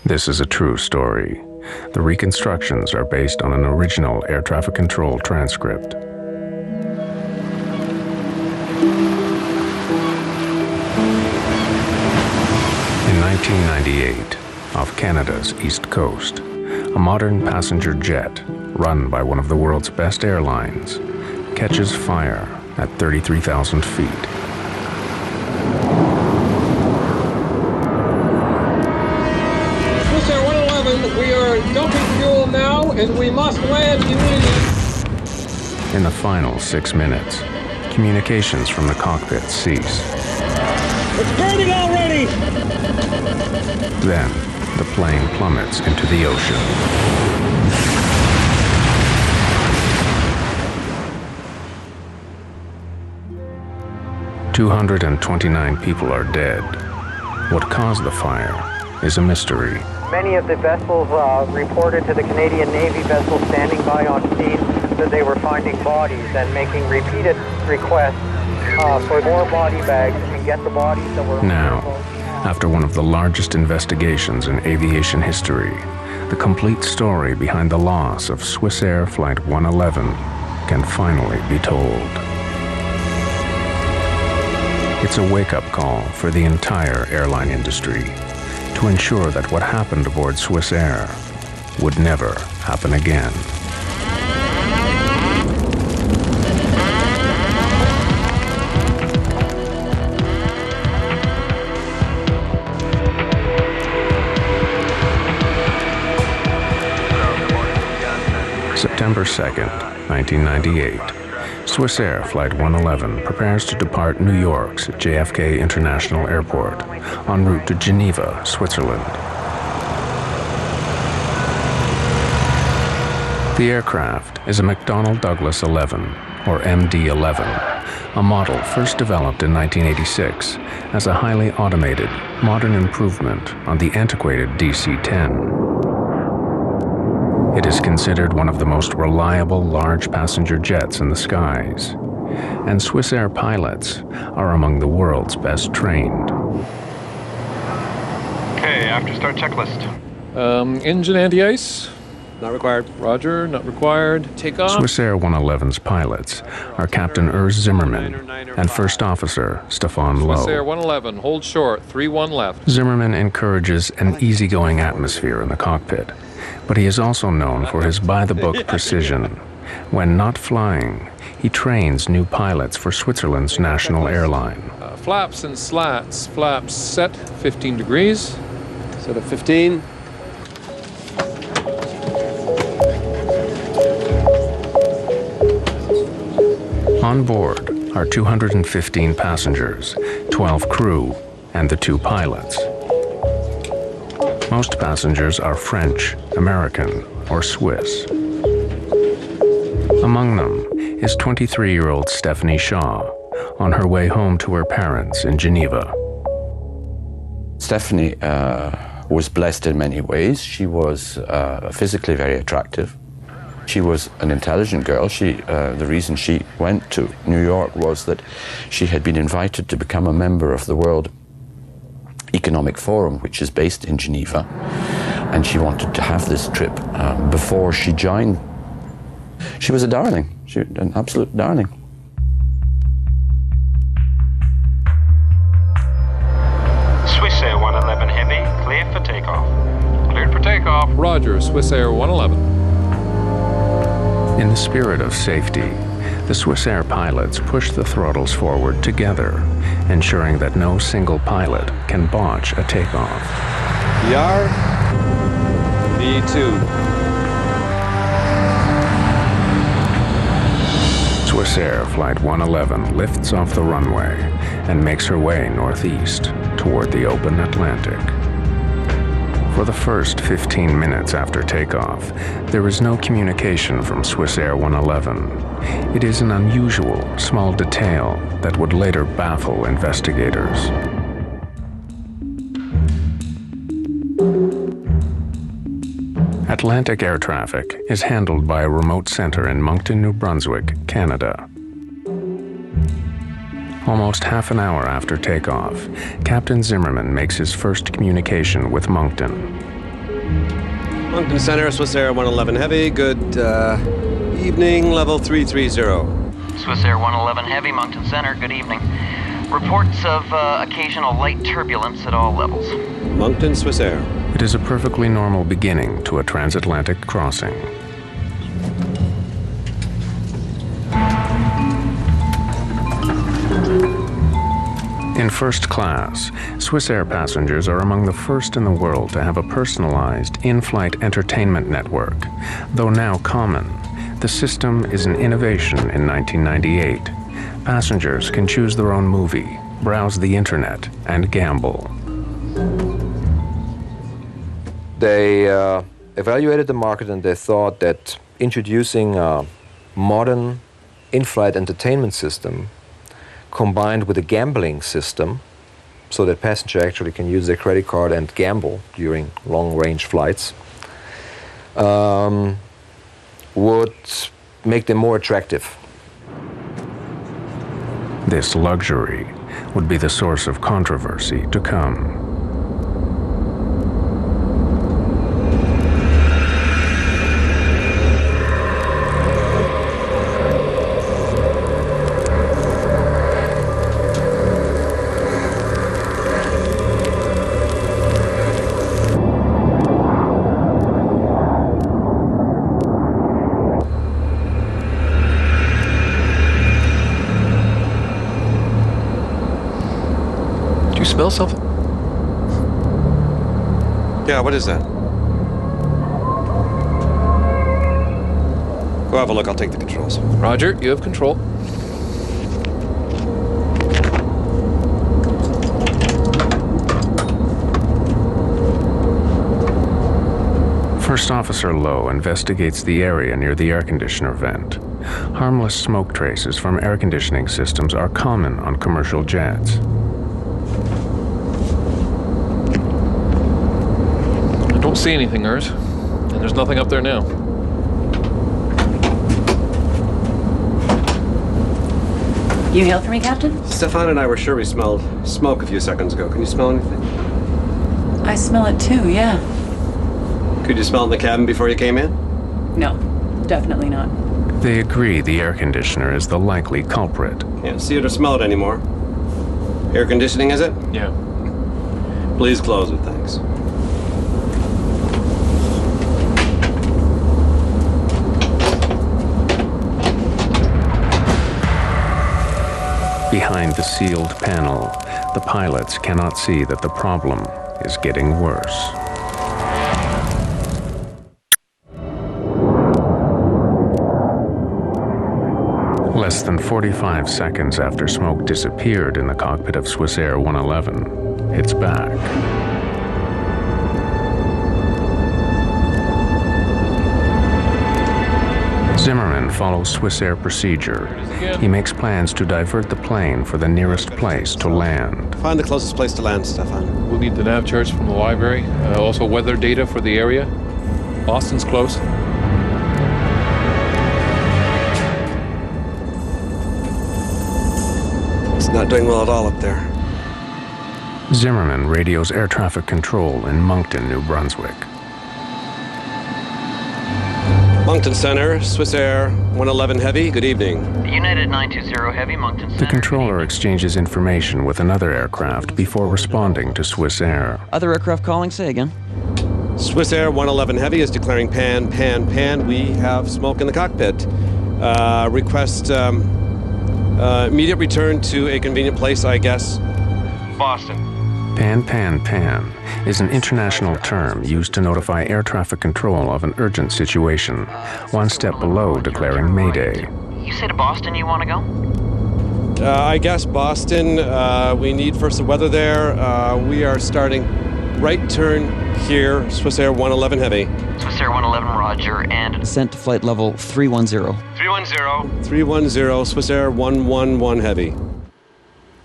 This is a true story. The reconstructions are based on an original air traffic control transcript. In 1998, off Canada's east coast, a modern passenger jet, run by one of the world's best airlines, catches fire at 33,000 feet. Swissair 111, we are dumping fuel now, and we must land immediately. In the final 6 minutes, communications from the cockpit cease. It's burning already! Then, the plane plummets into the ocean. 229 people are dead. What caused the fire is a mystery. Many of the vessels reported to the Canadian Navy vessels standing by on scene that they were finding bodies and making repeated requests for more body bags and get the bodies that were... Now, after one of the largest investigations in aviation history, the complete story behind the loss of Swissair Flight 111 can finally be told. It's a wake-up call for the entire airline industry to ensure that what happened aboard Swissair would never happen again. September 2nd, 1998. Swissair Flight 111 prepares to depart New York's JFK International Airport en route to Geneva, Switzerland. The aircraft is a McDonnell Douglas 11, or MD-11, a model first developed in 1986 as a highly automated, modern improvement on the antiquated DC-10. It is considered one of the most reliable large passenger jets in the skies, and Swissair pilots are among the world's best trained. Okay, after start checklist. Engine anti-ice. Not required. Roger, not required. Take off. Swissair 111's pilots are Captain Urs Zimmerman and First Officer Stefan Lowe. Swissair 111, hold short, 31 left. Zimmerman encourages an easygoing atmosphere in the cockpit, but he is also known for his by-the-book precision. When not flying, he trains new pilots for Switzerland's national airline. Flaps and slats. Flaps set, 15 degrees. Set at 15. On board are 215 passengers, 12 crew, and the 2 pilots. Most passengers are French, American, or Swiss. Among them is 23-year-old Stephanie Shaw, on her way home to her parents in Geneva. Stephanie was blessed in many ways. She was physically very attractive. She was an intelligent girl. The reason she went to New York was that she had been invited to become a member of the World Economic Forum, which is based in Geneva, and she wanted to have this trip before she joined. She was a darling, an absolute darling. Swissair 111 Heavy, cleared for takeoff. Cleared for takeoff. Roger, Swissair 111. In the spirit of safety, the Swissair pilots push the throttles forward together, ensuring that no single pilot can botch a takeoff. PR, V2. Swissair Flight 111 lifts off the runway and makes her way northeast toward the open Atlantic. For the first 15 minutes after takeoff, there is no communication from Swissair 111. It is an unusual, small detail that would later baffle investigators. Atlantic air traffic is handled by a remote center in Moncton, New Brunswick, Canada. Almost half an hour after takeoff, Captain Zimmerman makes his first communication with Moncton. Moncton Center, Swissair 111 Heavy. Good evening, level 330. Swissair 111 Heavy, Moncton Center. Good evening. Reports of occasional light turbulence at all levels. Moncton, Swissair. It is a perfectly normal beginning to a transatlantic crossing. In first class, Swissair passengers are among the first in the world to have a personalized in-flight entertainment network. Though now common, the system is an innovation in 1998. Passengers can choose their own movie, browse the internet, and gamble. They evaluated the market and they thought that introducing a modern in-flight entertainment system combined with a gambling system so that passengers actually can use their credit card and gamble during long-range flights would make them more attractive. This luxury would be the source of controversy to come. Smell something? Yeah, what is that? Go have a look, I'll take the controls. Roger, you have control. First Officer Lowe investigates the area near the air conditioner vent. Harmless smoke traces from air conditioning systems are common on commercial jets. I don't see anything, Urs. And there's nothing up there now. You hail for me, Captain? Stefan and I were sure we smelled smoke a few seconds ago. Can you smell anything? I smell it too, yeah. Could you smell in the cabin before you came in? No, definitely not. They agree the air conditioner is the likely culprit. Can't see it or smell it anymore. Air conditioning, is it? Yeah. Please close it, thanks. Behind the sealed panel, the pilots cannot see that the problem is getting worse. Less than 45 seconds after smoke disappeared in the cockpit of Swissair 111, it's back. Zimmerman follows Swissair procedure. He makes plans to divert the plane for the nearest place to land. Find the closest place to land, Stefan. We'll need the nav charts from the library. Also weather data for the area. Boston's close. It's not doing well at all up there. Zimmerman radios air traffic control in Moncton, New Brunswick. Moncton Center, Swissair 111 Heavy, good evening. United 920 Heavy, Moncton Center. The controller exchanges information with another aircraft before responding to Swissair. Other aircraft calling, say again. Swissair 111 Heavy is declaring pan. We have smoke in the cockpit. Request immediate return to a convenient place, I guess. Boston. Pan is an international term used to notify air traffic control of an urgent situation, one step below declaring Mayday. You say to Boston you want to go? I guess Boston. We need first the weather there. We are starting right turn here, Swissair 111 Heavy. Swissair 111, roger, and... Descent to flight level 310. 310. 310, Swissair 111 Heavy.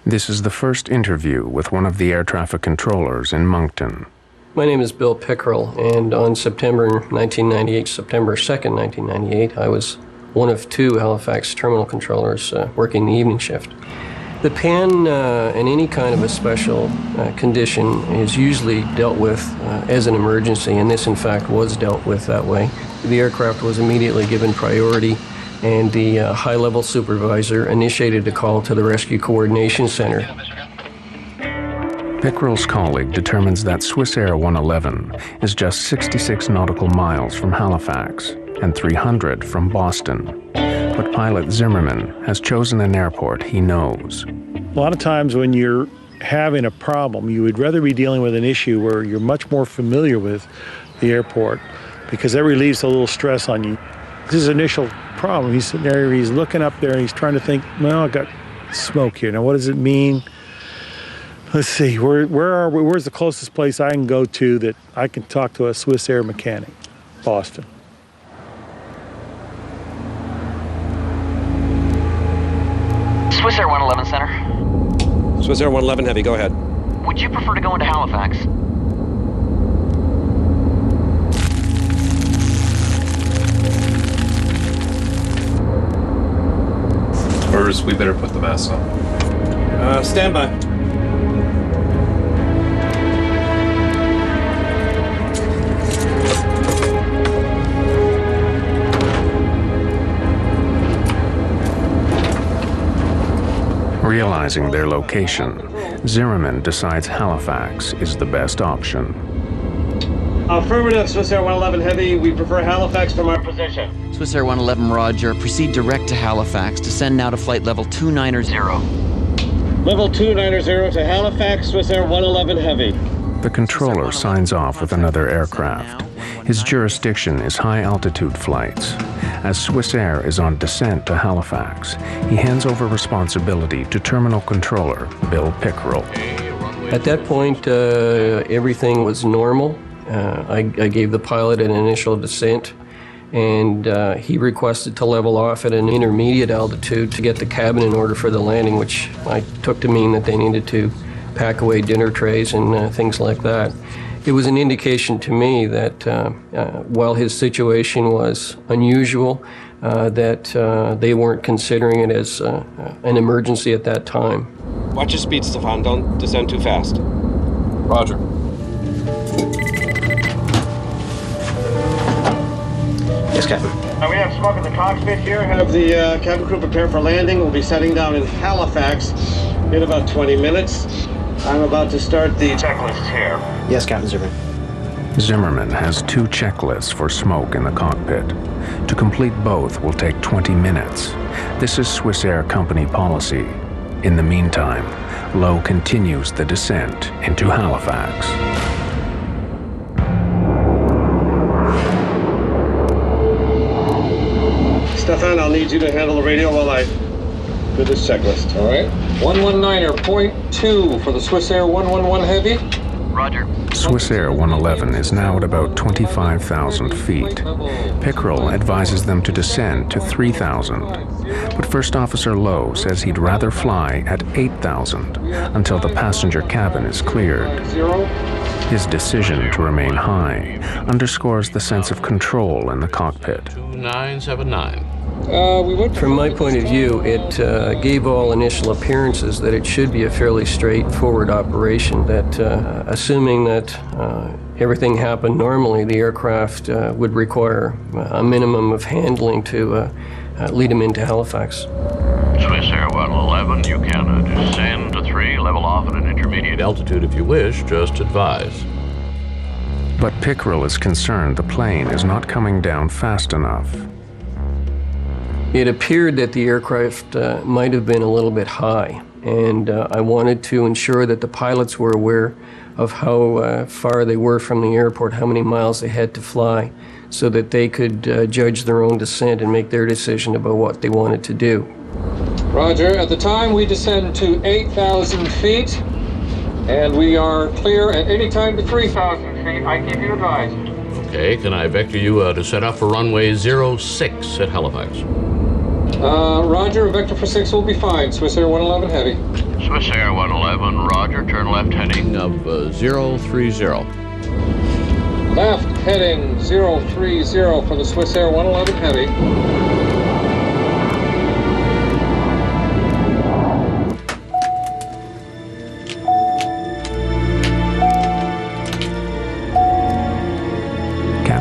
This is the first interview with one of the air traffic controllers in Moncton. My name is Bill Pickerel, and on September 2nd, 1998, I was one of two Halifax terminal controllers working the evening shift. The pan in any kind of a special condition is usually dealt with as an emergency, and this in fact was dealt with that way. The aircraft was immediately given priority, and the high-level supervisor initiated a call to the Rescue Coordination Center. Pickrell's colleague determines that Swissair 111 is just 66 nautical miles from Halifax and 300 from Boston. But pilot Zimmerman has chosen an airport he knows. A lot of times when you're having a problem, you would rather be dealing with an issue where you're much more familiar with the airport, because that relieves a little stress on you. This is his initial problem. He's sitting there, he's looking up there, and he's trying to think, well, I got smoke here. Now, what does it mean? Let's see, where's the closest place I can go to that I can talk to a Swissair mechanic? Boston. Swissair 111 Center. Swissair 111 Heavy, go ahead. Would you prefer to go into Halifax? Or we better put the mask on. Stand by. Realizing their location, Zimmerman decides Halifax is the best option. Affirmative, Swissair 111 Heavy. We prefer Halifax from our position. Swissair 111, roger. Proceed direct to Halifax. Descend now to flight level 290. Level 290 to Halifax, Swissair 111 Heavy. The controller signs off with another aircraft. His jurisdiction is high-altitude flights. As Swissair is on descent to Halifax, he hands over responsibility to terminal controller Bill Pickrell. At that point, everything was normal. I gave the pilot an initial descent, and he requested to level off at an intermediate altitude to get the cabin in order for the landing, which I took to mean that they needed to pack away dinner trays and things like that. It was an indication to me that while his situation was unusual, that they weren't considering it as an emergency at that time. Watch your speed, Stefan. Don't descend too fast. Roger. Yes, Captain. We have smoke in the cockpit here. Have the cabin crew prepare for landing. We'll be setting down in Halifax in about 20 minutes. I'm about to start the checklist here. Yes, Captain Zimmerman. Zimmerman has 2 checklists for smoke in the cockpit. To complete both will take 20 minutes. This is Swissair company policy. In the meantime, Lowe continues the descent into Halifax. Stefan, I'll need you to handle the radio while I do this checklist, all right? 119.2 for the Swissair 111 Heavy. Roger. Swissair 111 is now at about 25,000 feet. Pickrell advises them to descend to 3,000. But First Officer Lowe says he'd rather fly at 8,000 until the passenger cabin is cleared. His decision to remain high underscores the sense of control in the cockpit. 2979. From my point of view, it gave all initial appearances that it should be a fairly straightforward operation, that assuming that everything happened normally, the aircraft would require a minimum of handling to lead them into Halifax. Swissair 111, you can descend to 3, level off at an intermediate altitude if you wish, just advise. But Pickrell is concerned the plane is not coming down fast enough. It appeared that the aircraft might have been a little bit high, and I wanted to ensure that the pilots were aware of how far they were from the airport, how many miles they had to fly, so that they could judge their own descent and make their decision about what they wanted to do. Roger. At the time, we descend to 8,000 feet, and we are clear at any time to 3,000 feet. I give you advice. Okay, can I vector you to set up for runway 06 at Halifax? Roger, vector for 6 will be fine. Swissair 111 Heavy. Swissair 111, roger, turn left heading of 030. Left heading 030 for the Swissair 111 Heavy.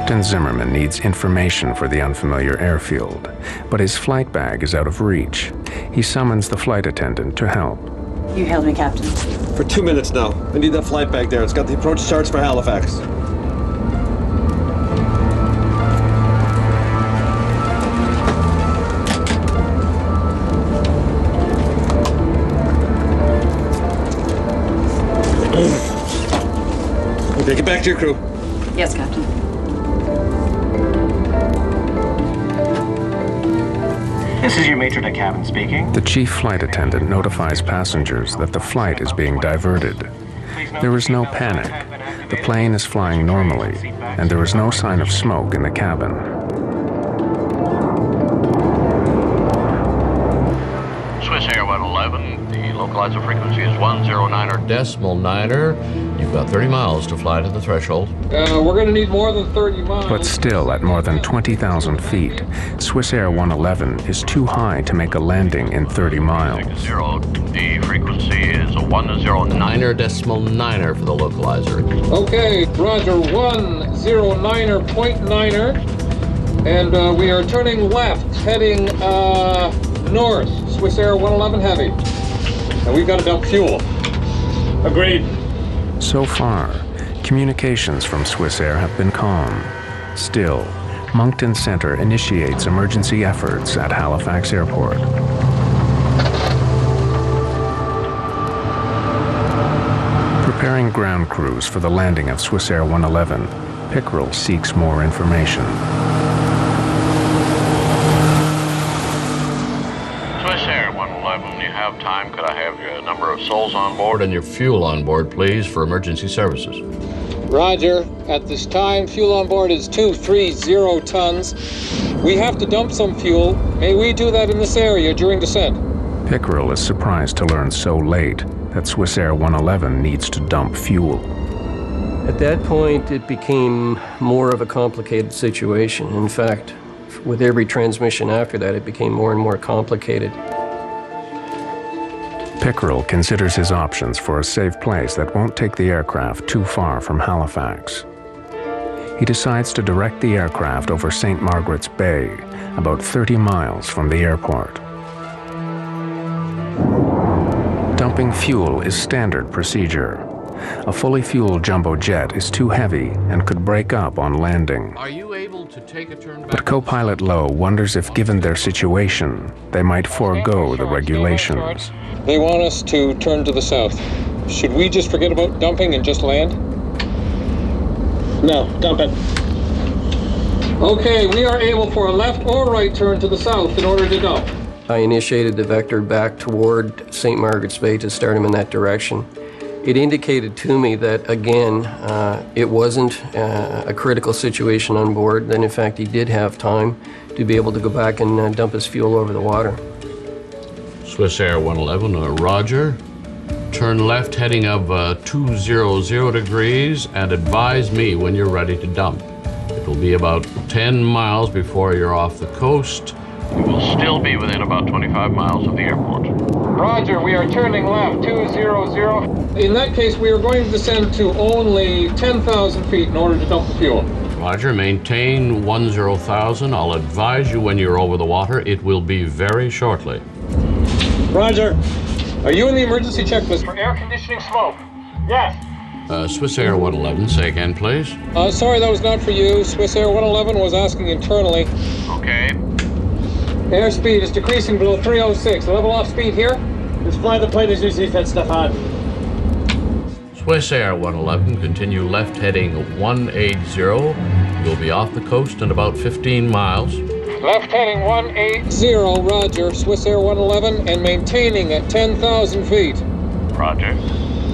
Captain Zimmerman needs information for the unfamiliar airfield, but his flight bag is out of reach. He summons the flight attendant to help. You hailed me, Captain. For 2 minutes now. I need that flight bag there. It's got the approach charts for Halifax. Okay, get back to your crew. Yes, Captain. This is your matron to cabin speaking. The chief flight attendant notifies passengers that the flight is being diverted. There is no panic. The plane is flying normally, and there is no sign of smoke in the cabin. Swissair 111, the localizer frequency is 109.9. You've got 30 miles to fly to the threshold. We're going to need more than 30 miles. But still, at more than 20,000 feet, Swissair 111 is too high to make a landing in 30 miles. The frequency is a 109.9 for the localizer. Okay, Roger, 109.9, and we are turning left, heading north, Swissair 111 Heavy. And we've got to dump fuel. Agreed. So far, communications from Swissair have been calm. Still, Moncton Centre initiates emergency efforts at Halifax Airport. Preparing ground crews for the landing of Swissair 111, Pickerel seeks more information. Swissair 111, you have time. Could I have your number of souls on board and your fuel on board, please, for emergency services? Roger. At this time, fuel on board is 230 tons. We have to dump some fuel. May we do that in this area during descent? Pickerel is surprised to learn so late that Swissair 111 needs to dump fuel. At that point, it became more of a complicated situation. In fact, with every transmission after that, it became more and more complicated. Pickerel considers his options for a safe place that won't take the aircraft too far from Halifax. He decides to direct the aircraft over St. Margaret's Bay, about 30 miles from the airport. Dumping fuel is standard procedure. A fully fueled jumbo jet is too heavy and could break up on landing. Are you able to take a turn back? But co-pilot Lowe wonders if, given their situation, they might forego the regulations. They want us to turn to the south. Should we just forget about dumping and just land? No, dump it. Okay, we are able for a left or right turn to the south in order to dump. I initiated the vector back toward St. Margaret's Bay to start him in that direction. It indicated to me that, again, it wasn't a critical situation on board, that in fact he did have time to be able to go back and dump his fuel over the water. Swissair 111, roger. Turn left heading of 200 degrees and advise me when you're ready to dump. It will be about 10 miles before you're off the coast. You will still be within about 25 miles of the airport. Roger, we are turning left, 200. In that case, we are going to descend to only 10,000 feet in order to dump the fuel. Roger, maintain 10,000. I'll advise you when you're over the water. It will be very shortly. Roger. Are you in the emergency checklist for air conditioning smoke? Yes. Swissair 111, say again, please. Sorry, that was not for you. Swissair 111 was asking internally. Okay. Airspeed is decreasing below 306. Level off speed here? Just fly the plane as you see fit, Stefan. Swissair 111, continue left heading 180. You'll be off the coast in about 15 miles. Left heading 180, roger. Swissair 111 and maintaining at 10,000 feet. Roger.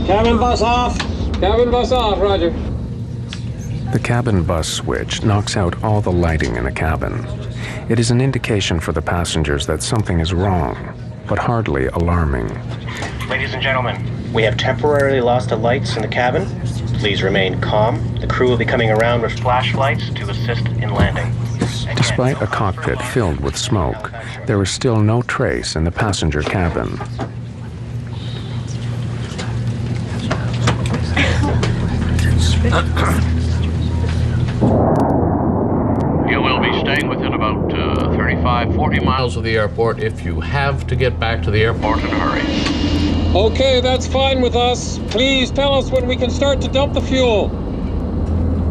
Cabin bus off. Cabin bus off, roger. The cabin bus switch knocks out all the lighting in the cabin. It is an indication for the passengers that something is wrong, but hardly alarming. Ladies and gentlemen, we have temporarily lost the lights in the cabin. Please remain calm. The crew will be coming around with flashlights to assist in landing. Despite a cockpit filled with smoke, there is still no trace in the passenger cabin. by 40 miles of the airport if you have to get back to the airport in a hurry. Okay, that's fine with us. Please tell us when we can start to dump the fuel.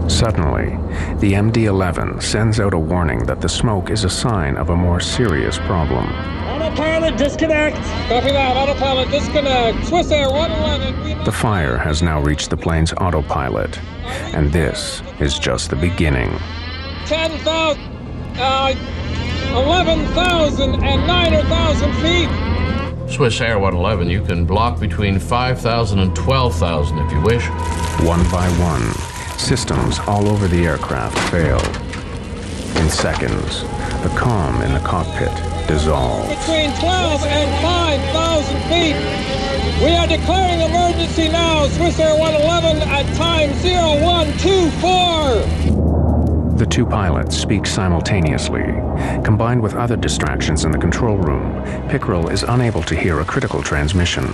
Suddenly, the MD-11 sends out a warning that the smoke is a sign of a more serious problem. Autopilot, disconnect. Copy that, autopilot, disconnect. Swissair 111. The fire has now reached the plane's autopilot, and this is just the beginning. 10,000, 11,000 and 9,000 feet. Swissair 111, you can block between 5,000 and 12,000 if you wish. One by one, systems all over the aircraft failed. In seconds, the calm in the cockpit dissolved. Between 12 and 5,000 feet. We are declaring emergency now. Swissair 111 at time 0124. The two pilots speak simultaneously. Combined with other distractions in the control room, Pickerel is unable to hear a critical transmission.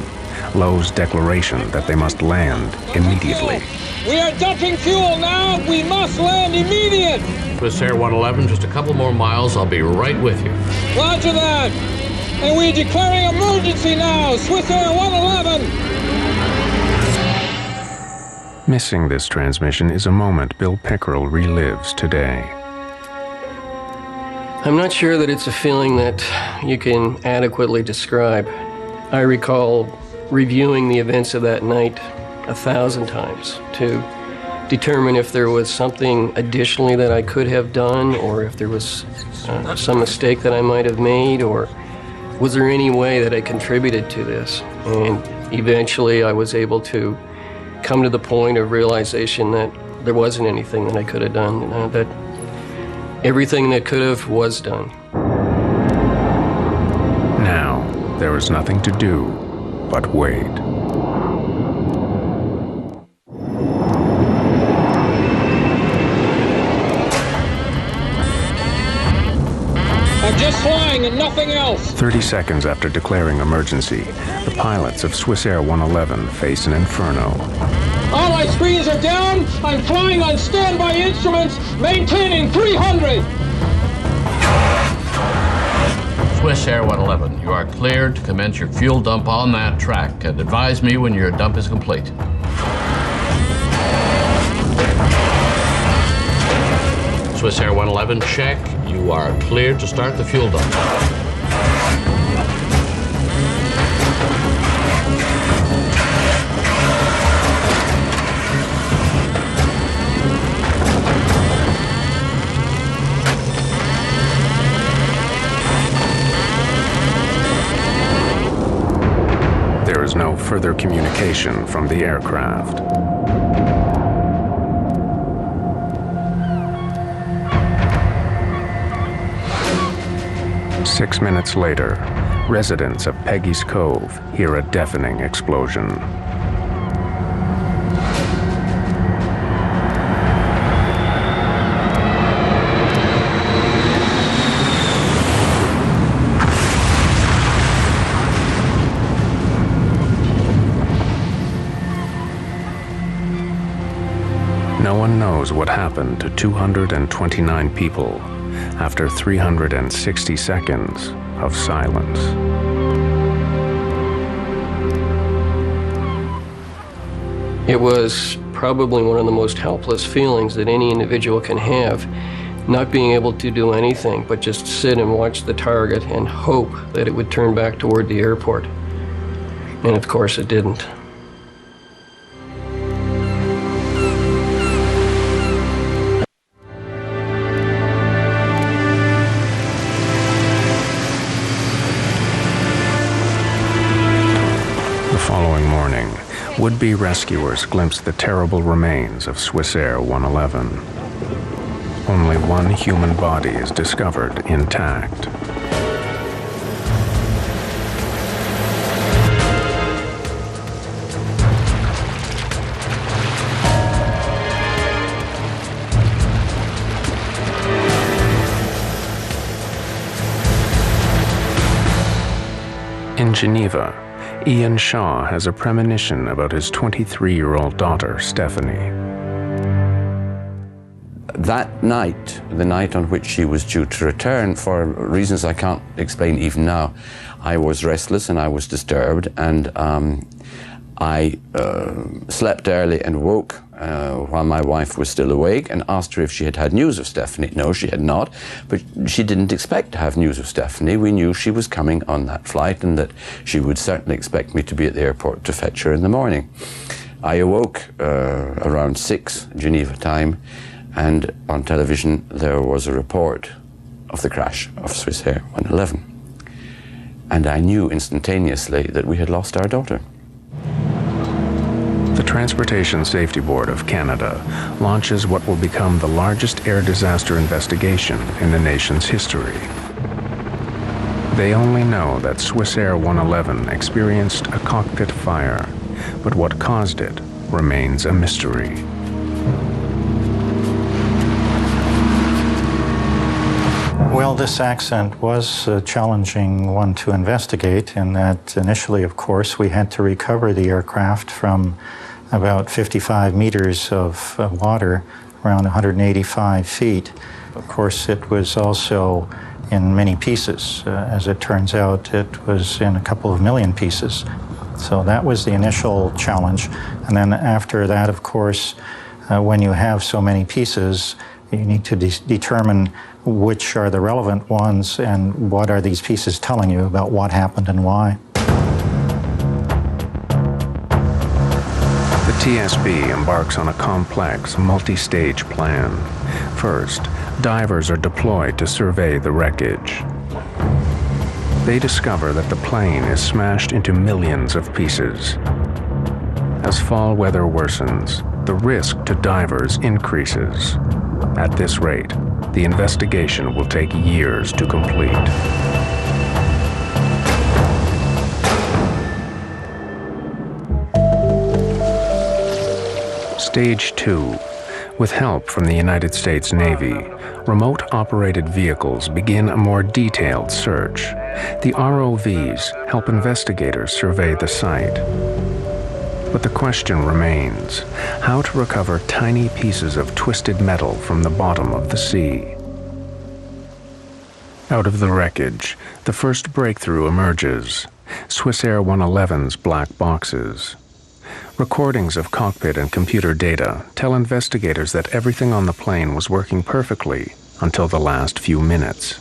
Lowe's declaration that they must land immediately. We are dumping fuel now. We must land immediate. Swissair 111, just a couple more miles. I'll be right with you. Roger that. And we're declaring emergency now. Swissair 111. Missing this transmission is a moment Bill Pickerel relives today. I'm not sure that it's a feeling that you can adequately describe. I recall reviewing the events of that night 1,000 times to determine if there was something additionally that I could have done, or if there was some mistake that I might have made, or was there any way that I contributed to this. And eventually I was able to come to the point of realization that there wasn't anything that I could have done, that everything that could have was done. Now, there is nothing to do but wait. I'm just flying and nothing else. 30 seconds after declaring emergency, the pilots of Swissair 111 face an inferno. All my screens are down. I'm flying on standby instruments, maintaining 300. Swissair 111, you are cleared to commence your fuel dump on that track, and advise me when your dump is complete. Swissair 111, check. You are cleared to start the fuel dump. There is no further communication from the aircraft. Six minutes later, residents of Peggy's Cove hear a deafening explosion. No one knows what happened to 229 people after 360 seconds of silence. It was probably one of the most helpless feelings that any individual can have, not being able to do anything but just sit and watch the target and hope that it would turn back toward the airport. And of course it didn't. Would-be rescuers glimpsed the terrible remains of Swissair 111. Only one human body is discovered intact. In Geneva, Ian Shaw has a premonition about his 23-year-old daughter, Stephanie. That night, the night on which she was due to return, for reasons I can't explain even now, I was restless and I was disturbed, and I slept early and woke while my wife was still awake and asked her if she had had news of Stephanie. No, she had not, but she didn't expect to have news of Stephanie. We knew she was coming on that flight and that she would certainly expect me to be at the airport to fetch her in the morning. I awoke around 6 Geneva time, and on television there was a report of the crash of Swissair 111. And I knew instantaneously that we had lost our daughter. The Transportation Safety Board of Canada launches what will become the largest air disaster investigation in the nation's history. They only know that Swissair 111 experienced a cockpit fire, but what caused it remains a mystery. Well, this accident was a challenging one to investigate, in that initially, of course, we had to recover the aircraft from about 55 meters of water, around 185 feet. Of course, it was also in many pieces. As it turns out, it was in a couple of million pieces. So that was the initial challenge. And then after that, of course, when you have so many pieces, you need to determine which are the relevant ones and what are these pieces telling you about what happened and why. The TSB embarks on a complex, multi-stage plan. First, divers are deployed to survey the wreckage. They discover that the plane is smashed into millions of pieces. As fall weather worsens, the risk to divers increases. At this rate, the investigation will take years to complete. Stage 2. With help from the United States Navy, remote-operated vehicles begin a more detailed search. The ROVs help investigators survey the site. But the question remains, how to recover tiny pieces of twisted metal from the bottom of the sea. Out of the wreckage, the first breakthrough emerges: Swissair 111's black boxes. Recordings of cockpit and computer data tell investigators that everything on the plane was working perfectly until the last few minutes.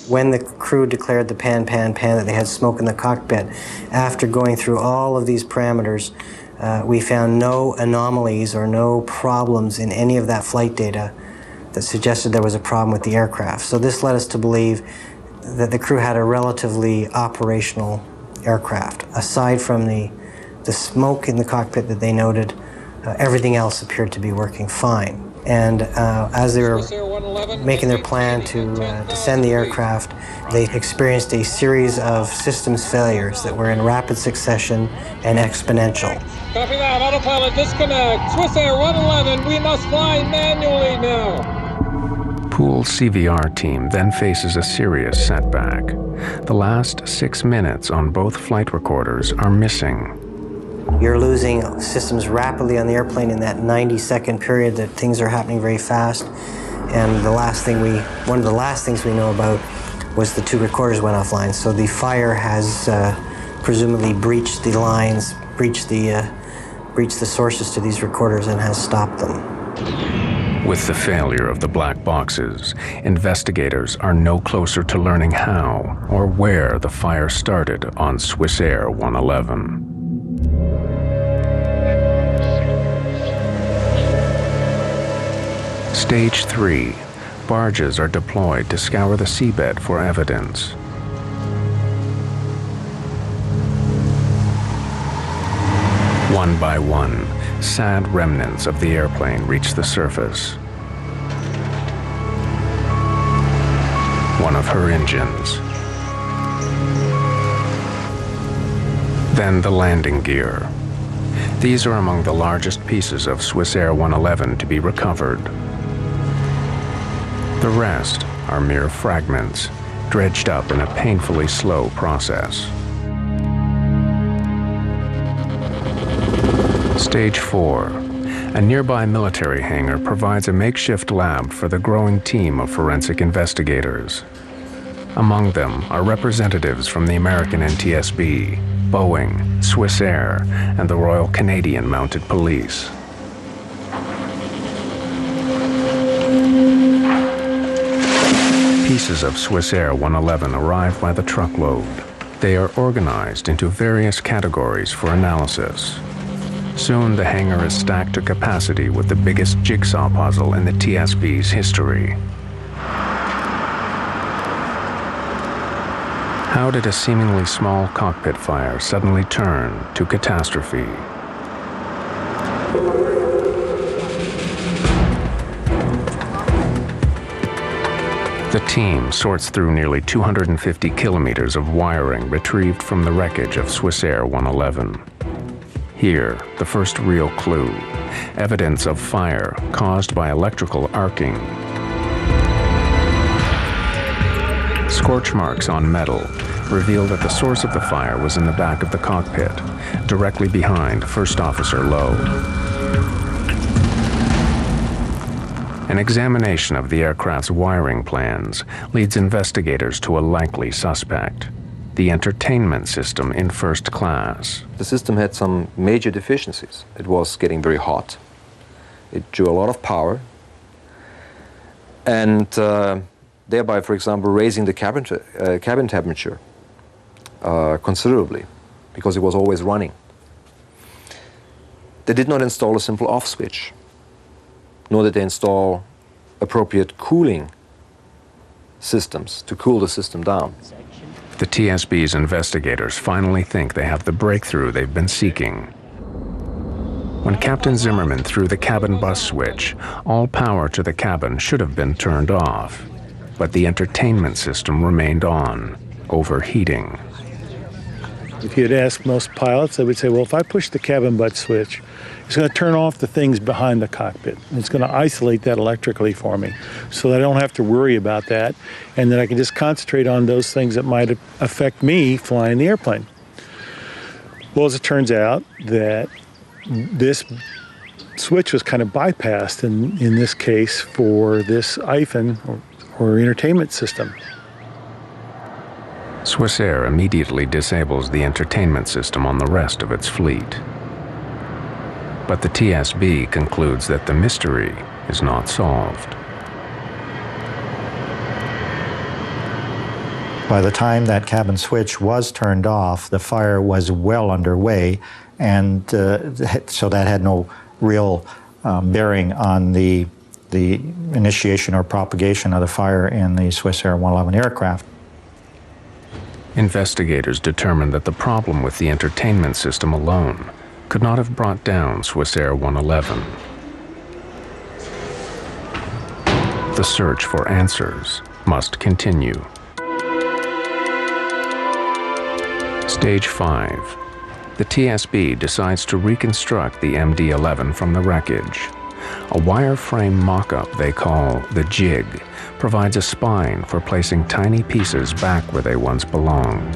When the crew declared the pan, that they had smoke in the cockpit, after going through all of these parameters, we found no anomalies or no problems in any of that flight data that suggested there was a problem with the aircraft. So this led us to believe that the crew had a relatively operational aircraft. Aside from the smoke in the cockpit that they noted, everything else appeared to be working fine. And as they were making their plan to descend the aircraft, they experienced a series of systems failures that were in rapid succession and exponential. Copy that. Autopilot disconnect. Swissair 111, we must fly manually now. Pool CVR team then faces a serious setback. The last 6 minutes on both flight recorders are missing. You're losing systems rapidly on the airplane in that 90-second period that things are happening very fast. And one of the last things we know about was the 2 recorders went offline. So the fire has presumably breached the lines, breached the sources to these recorders, and has stopped them. With the failure of the black boxes, investigators are no closer to learning how or where the fire started on Swissair 111. Stage 3. Barges are deployed to scour the seabed for evidence. One by one, sad remnants of the airplane reach the surface. One of her engines. Then the landing gear. These are among the largest pieces of Swissair 111 to be recovered. The rest are mere fragments, dredged up in a painfully slow process. Stage 4. A nearby military hangar provides a makeshift lab for the growing team of forensic investigators. Among them are representatives from the American NTSB, Boeing, Swissair, and the Royal Canadian Mounted Police. Pieces of Swissair 111 arrive by the truckload. They are organized into various categories for analysis. Soon the hangar is stacked to capacity with the biggest jigsaw puzzle in the TSB's history. How did a seemingly small cockpit fire suddenly turn to catastrophe? The team sorts through nearly 250 kilometers of wiring retrieved from the wreckage of Swissair 111. Here, the first real clue, evidence of fire caused by electrical arcing. Scorch marks on metal reveal that the source of the fire was in the back of the cockpit, directly behind First Officer Lowe. An examination of the aircraft's wiring plans leads investigators to a likely suspect, the entertainment system in first class. The system had some major deficiencies. It was getting very hot. It drew a lot of power. And thereby, for example, raising the cabin temperature considerably, because it was always running. They did not install a simple off switch, nor did they install appropriate cooling systems to cool the system down. The TSB's investigators finally think they have the breakthrough they've been seeking. When Captain Zimmerman threw the cabin bus switch, all power to the cabin should have been turned off, but the entertainment system remained on, overheating. If you had asked most pilots, they would say, well, if I push the cabin butt switch, it's going to turn off the things behind the cockpit. It's going to isolate that electrically for me so that I don't have to worry about that, and that I can just concentrate on those things that might affect me flying the airplane. Well, as it turns out, that this switch was kind of bypassed in this case for this IFIN, or entertainment system. Swissair immediately disables the entertainment system on the rest of its fleet. But the TSB concludes that the mystery is not solved. By the time that cabin switch was turned off, the fire was well underway, and so that had no real bearing on the initiation or propagation of the fire in the Swissair 111 aircraft. Investigators determined that the problem with the entertainment system alone could not have brought down Swissair 111. The search for answers must continue. Stage 5. The TSB decides to reconstruct the MD-11 from the wreckage. A wireframe mock-up they call the jig provides a spine for placing tiny pieces back where they once belonged.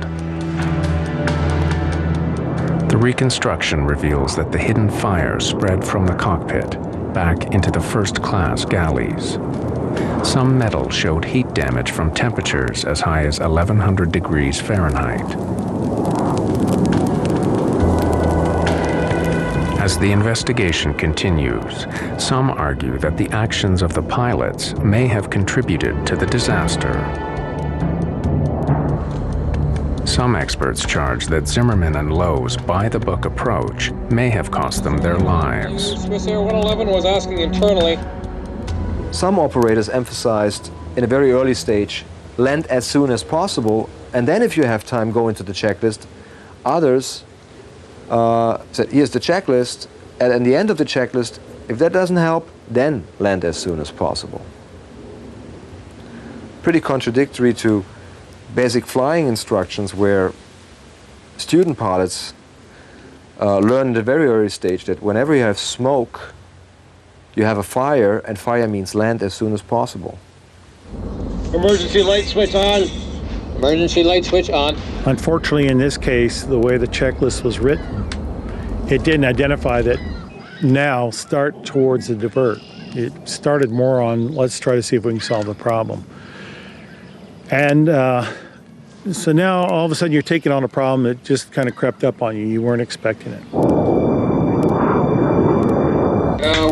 The reconstruction reveals that the hidden fire spread from the cockpit back into the first-class galleys. Some metal showed heat damage from temperatures as high as 1100 degrees Fahrenheit. As the investigation continues, some argue that the actions of the pilots may have contributed to the disaster. Some experts charge that Zimmerman and Lowe's by-the-book approach may have cost them their lives. Swissair 111 was asking internally. Some operators emphasized in a very early stage, land as soon as possible, and then if you have time, go into the checklist. Others said, here's the checklist, and at the end of the checklist, if that doesn't help, then land as soon as possible. Pretty contradictory to basic flying instructions where student pilots learn at a very early stage that whenever you have smoke, you have a fire, and fire means land as soon as possible. Emergency light switch on. Emergency light switch on. Unfortunately, in this case, the way the checklist was written, it didn't identify that now start towards the divert. It started more on, let's try to see if we can solve the problem. And so now all of a sudden you're taking on a problem that just kind of crept up on you. You weren't expecting it.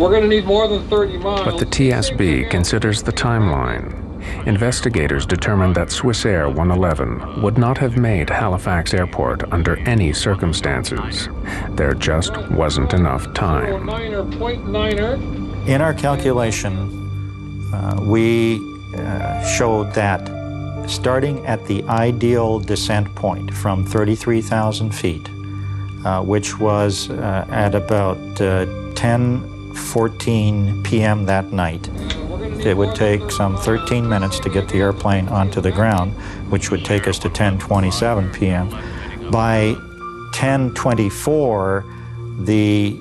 We're going to need more than 30 miles. But the TSB considers the timeline. Investigators determined that Swissair 111 would not have made Halifax Airport under any circumstances. There just wasn't enough time. In our calculation, we showed that starting at the ideal descent point from 33,000 feet, which was at about 10:14 p.m. that night, it would take some 13 minutes to get the airplane onto the ground, which would take us to 10:27 p.m. By 10:24, the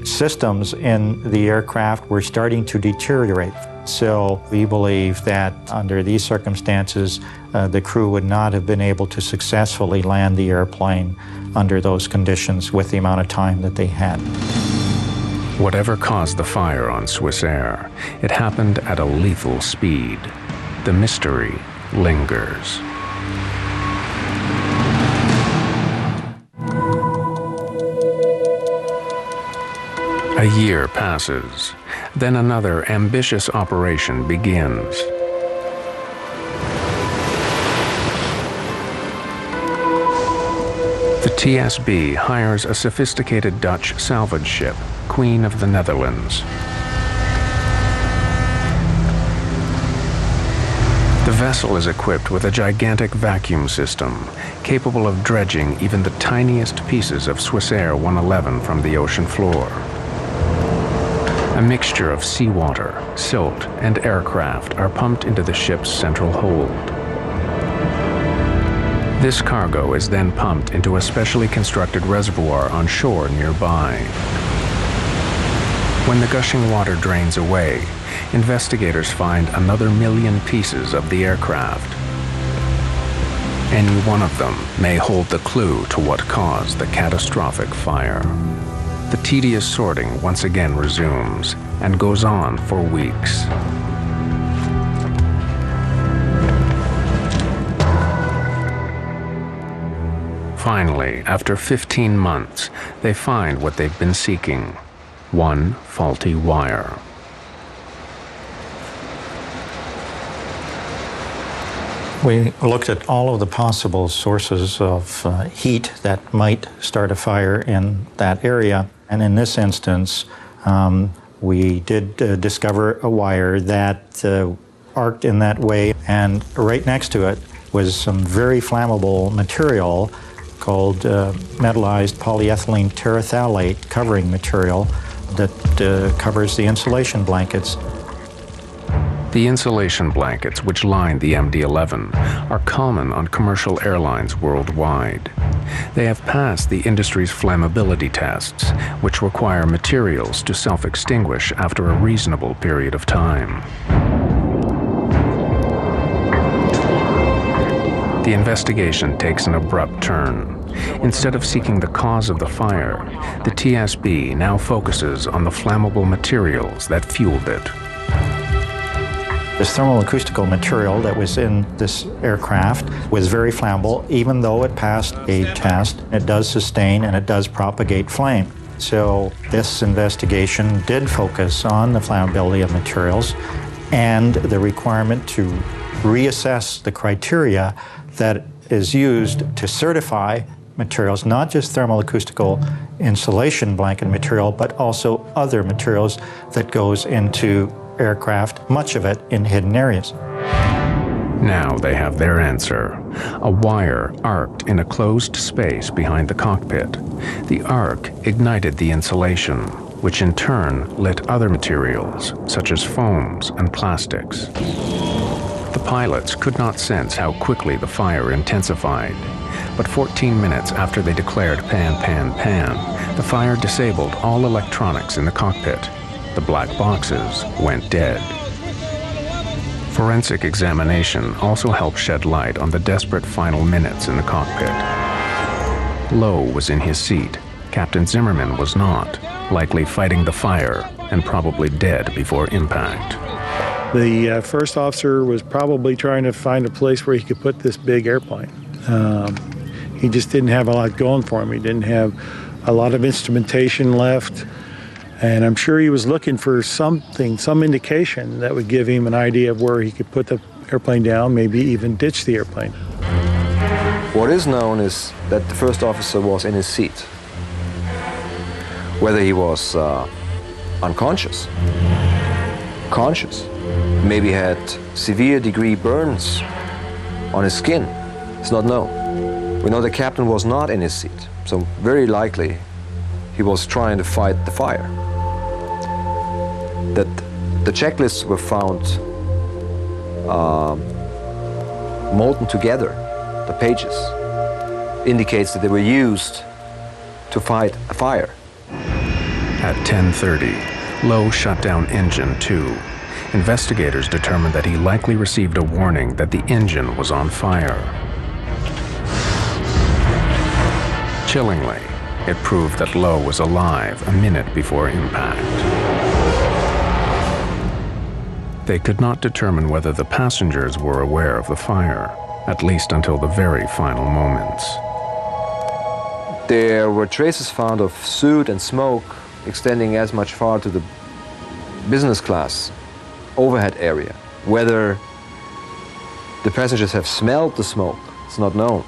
systems in the aircraft were starting to deteriorate. So we believe that under these circumstances, the crew would not have been able to successfully land the airplane under those conditions with the amount of time that they had. Whatever caused the fire on Swissair, it happened at a lethal speed. The mystery lingers. A year passes. Then another ambitious operation begins. The TSB hires a sophisticated Dutch salvage ship, Queen of the Netherlands. The vessel is equipped with a gigantic vacuum system, capable of dredging even the tiniest pieces of Swissair 111 from the ocean floor. A mixture of seawater, silt, and aircraft are pumped into the ship's central hold. This cargo is then pumped into a specially constructed reservoir on shore nearby. When the gushing water drains away, investigators find another 1 million pieces of the aircraft. Any one of them may hold the clue to what caused the catastrophic fire. The tedious sorting once again resumes and goes on for weeks. Finally, after 15 months, they find what they've been seeking: one faulty wire. We looked at all of the possible sources of heat that might start a fire in that area. And in this instance, we did discover a wire that arced in that way. And right next to it was some very flammable material called metallized polyethylene terephthalate covering material that covers the insulation blankets. The insulation blankets which line the MD-11 are common on commercial airlines worldwide. They have passed the industry's flammability tests, which require materials to self-extinguish after a reasonable period of time. The investigation takes an abrupt turn. Instead of seeking the cause of the fire, the TSB now focuses on the flammable materials that fueled it. This thermal-acoustical material that was in this aircraft was very flammable. Even though it passed a test, it does sustain and it does propagate flame. So this investigation did focus on the flammability of materials and the requirement to reassess the criteria that is used to certify materials, not just thermal-acoustical insulation blanket material, but also other materials that goes into aircraft, much of it in hidden areas. Now they have their answer. A wire arced in a closed space behind the cockpit. The arc ignited the insulation, which in turn lit other materials, such as foams and plastics. The pilots could not sense how quickly the fire intensified, but 14 minutes after they declared pan, pan, pan, the fire disabled all electronics in the cockpit. The black boxes went dead. Forensic examination also helped shed light on the desperate final minutes in the cockpit. Lowe was in his seat. Captain Zimmerman was not. likely fighting the fire and probably dead before impact. The first officer was probably trying to find a place where he could put this big airplane. He just didn't have a lot going for him. He didn't have a lot of instrumentation left. And I'm sure he was looking for something, some indication that would give him an idea of where he could put the airplane down, maybe even ditch the airplane. What is known is that the first officer was in his seat. Whether he was unconscious, conscious, maybe had severe degree burns on his skin, it's not known. We know the captain was not in his seat, so very likely he was trying to fight the fire. That the checklists were found molten together, the pages, indicates that they were used to fight a fire. At 10:30, Lowe shut down engine 2. Investigators determined that he likely received a warning that the engine was on fire. Chillingly, it proved that Lowe was alive a minute before impact. They could not determine whether the passengers were aware of the fire, at least until the very final moments. There were traces found of soot and smoke extending as much far to the business class overhead area. Whether the passengers have smelled the smoke, it's not known.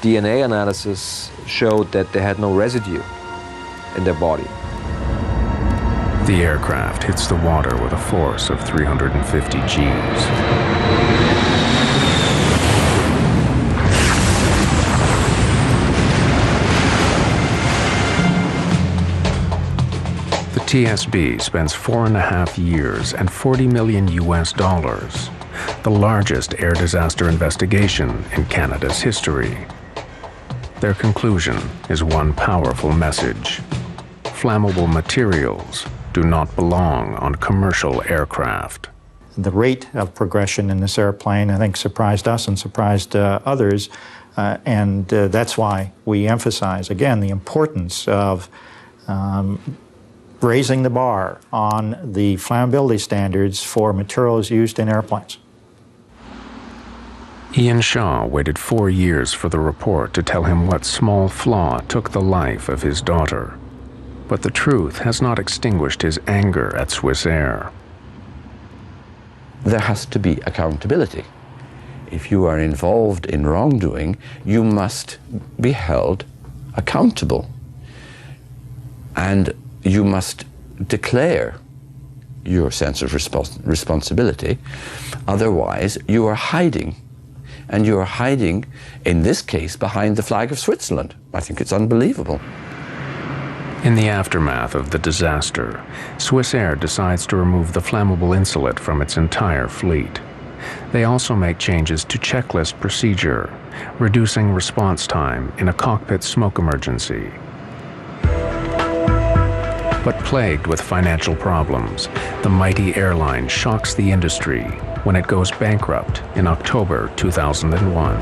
DNA analysis showed that they had no residue in their body. The aircraft hits the water with a force of 350 Gs. The TSB spends 4.5 years and $40 million, the largest air disaster investigation in Canada's history. Their conclusion is one powerful message: flammable materials do not belong on commercial aircraft. The rate of progression in this airplane, I think, surprised us and surprised others, and that's why we emphasize, again, the importance of raising the bar on the flammability standards for materials used in airplanes. Ian Shaw waited 4 years for the report to tell him what small flaw took the life of his daughter. But the truth has not extinguished his anger at Swissair. There has to be accountability. If you are involved in wrongdoing, you must be held accountable. And you must declare your sense of responsibility. Otherwise, you are hiding. And you are hiding, in this case, behind the flag of Switzerland. I think it's unbelievable. In the aftermath of the disaster, Swissair decides to remove the flammable insulate from its entire fleet. They also make changes to checklist procedure, reducing response time in a cockpit smoke emergency. But plagued with financial problems, the mighty airline shocks the industry when it goes bankrupt in October 2001.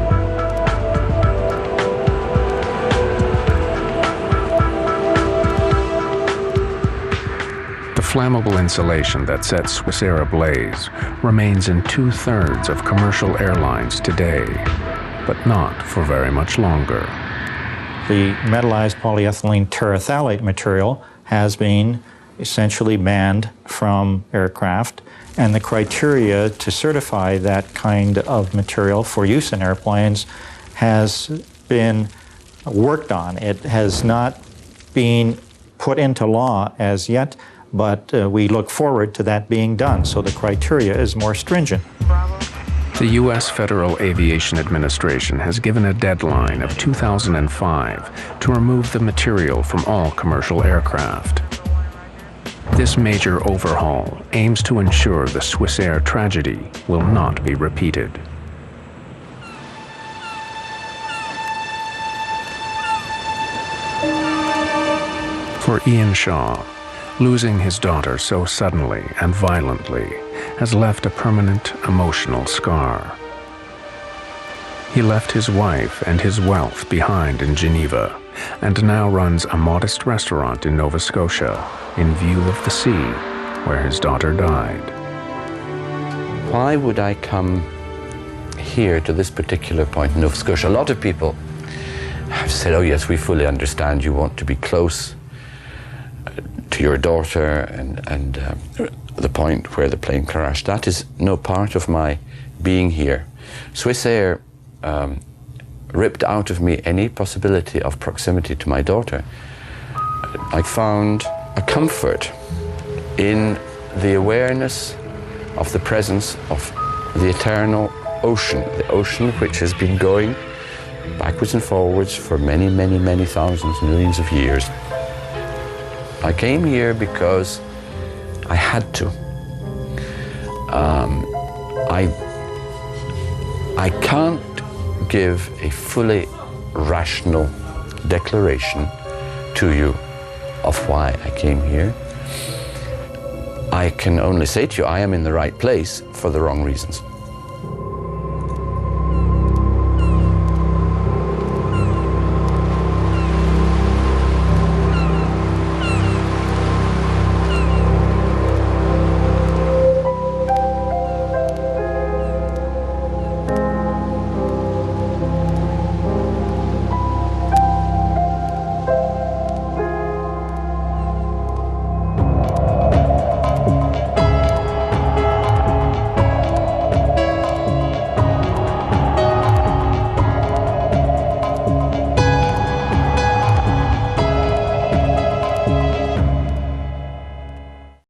The flammable insulation that sets Swissair ablaze remains in 2/3 of commercial airlines today, but not for very much longer. The metallized polyethylene terephthalate material has been essentially banned from aircraft, and the criteria to certify that kind of material for use in airplanes has been worked on. It has not been put into law as yet, but we look forward to that being done, so the criteria is more stringent. The U.S. Federal Aviation Administration has given a deadline of 2005 to remove the material from all commercial aircraft. This major overhaul aims to ensure the Swissair tragedy will not be repeated. For Ian Shaw, losing his daughter so suddenly and violently has left a permanent emotional scar. He left his wife and his wealth behind in Geneva and now runs a modest restaurant in Nova Scotia in view of the sea where his daughter died. Why would I come here to this particular point in Nova Scotia? A lot of people have said, oh yes, we fully understand you want to be close to your daughter and the point where the plane crashed. That is no part of my being here. Swissair ripped out of me any possibility of proximity to my daughter. I found a comfort in the awareness of the presence of the eternal ocean, the ocean which has been going backwards and forwards for many, many, many thousands, millions of years. I came here because I had to. I can't give a fully rational declaration to you of why I came here. I can only say to you, I am in the right place for the wrong reasons.